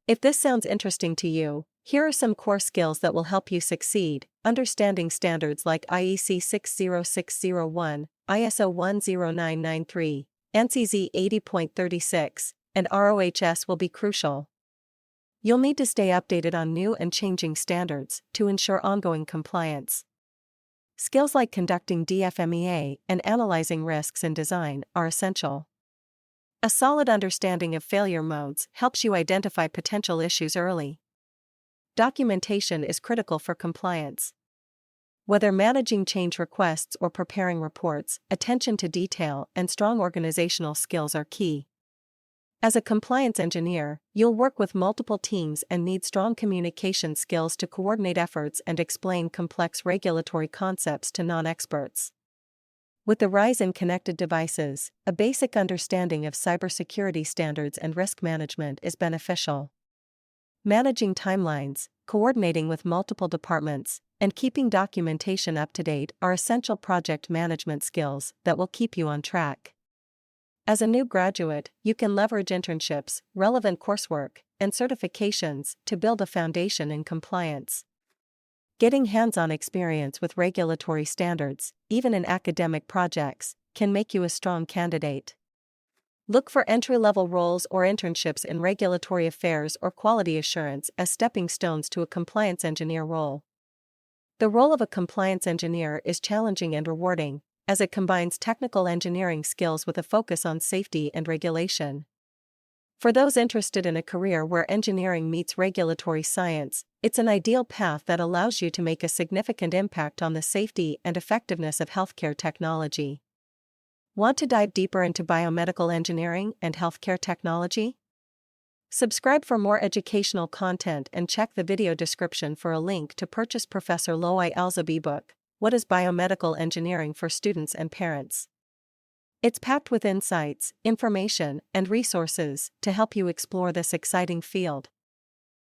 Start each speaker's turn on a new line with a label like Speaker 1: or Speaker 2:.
Speaker 1: If this sounds interesting to you, here are some core skills that will help you succeed: understanding standards like IEC 60601, ISO 10993, ANSI 80.36, and ROHS will be crucial. You'll need to stay updated on new and changing standards to ensure ongoing compliance. Skills like conducting DFMEA and analyzing risks in design are essential. A solid understanding of failure modes helps you identify potential issues early. Documentation is critical for compliance. Whether managing change requests or preparing reports, attention to detail and strong organizational skills are key. As a compliance engineer, you'll work with multiple teams and need strong communication skills to coordinate efforts and explain complex regulatory concepts to non-experts. With the rise in connected devices, a basic understanding of cybersecurity standards and risk management is beneficial. Managing timelines, coordinating with multiple departments, and keeping documentation up to date are essential project management skills that will keep you on track. As a new graduate, you can leverage internships, relevant coursework, and certifications to build a foundation in compliance. Getting hands-on experience with regulatory standards, even in academic projects, can make you a strong candidate. Look for entry-level roles or internships in regulatory affairs or quality assurance as stepping stones to a compliance engineer role. The role of a compliance engineer is challenging and rewarding, as it combines technical engineering skills with a focus on safety and regulation. For those interested in a career where engineering meets regulatory science, it's an ideal path that allows you to make a significant impact on the safety and effectiveness of healthcare technology. Want to dive deeper into biomedical engineering and healthcare technology? Subscribe for more educational content and check the video description for a link to purchase Professor Loai Alzab's ebook, What is Biomedical Engineering for Students and Parents? It's packed with insights, information, and resources to help you explore this exciting field.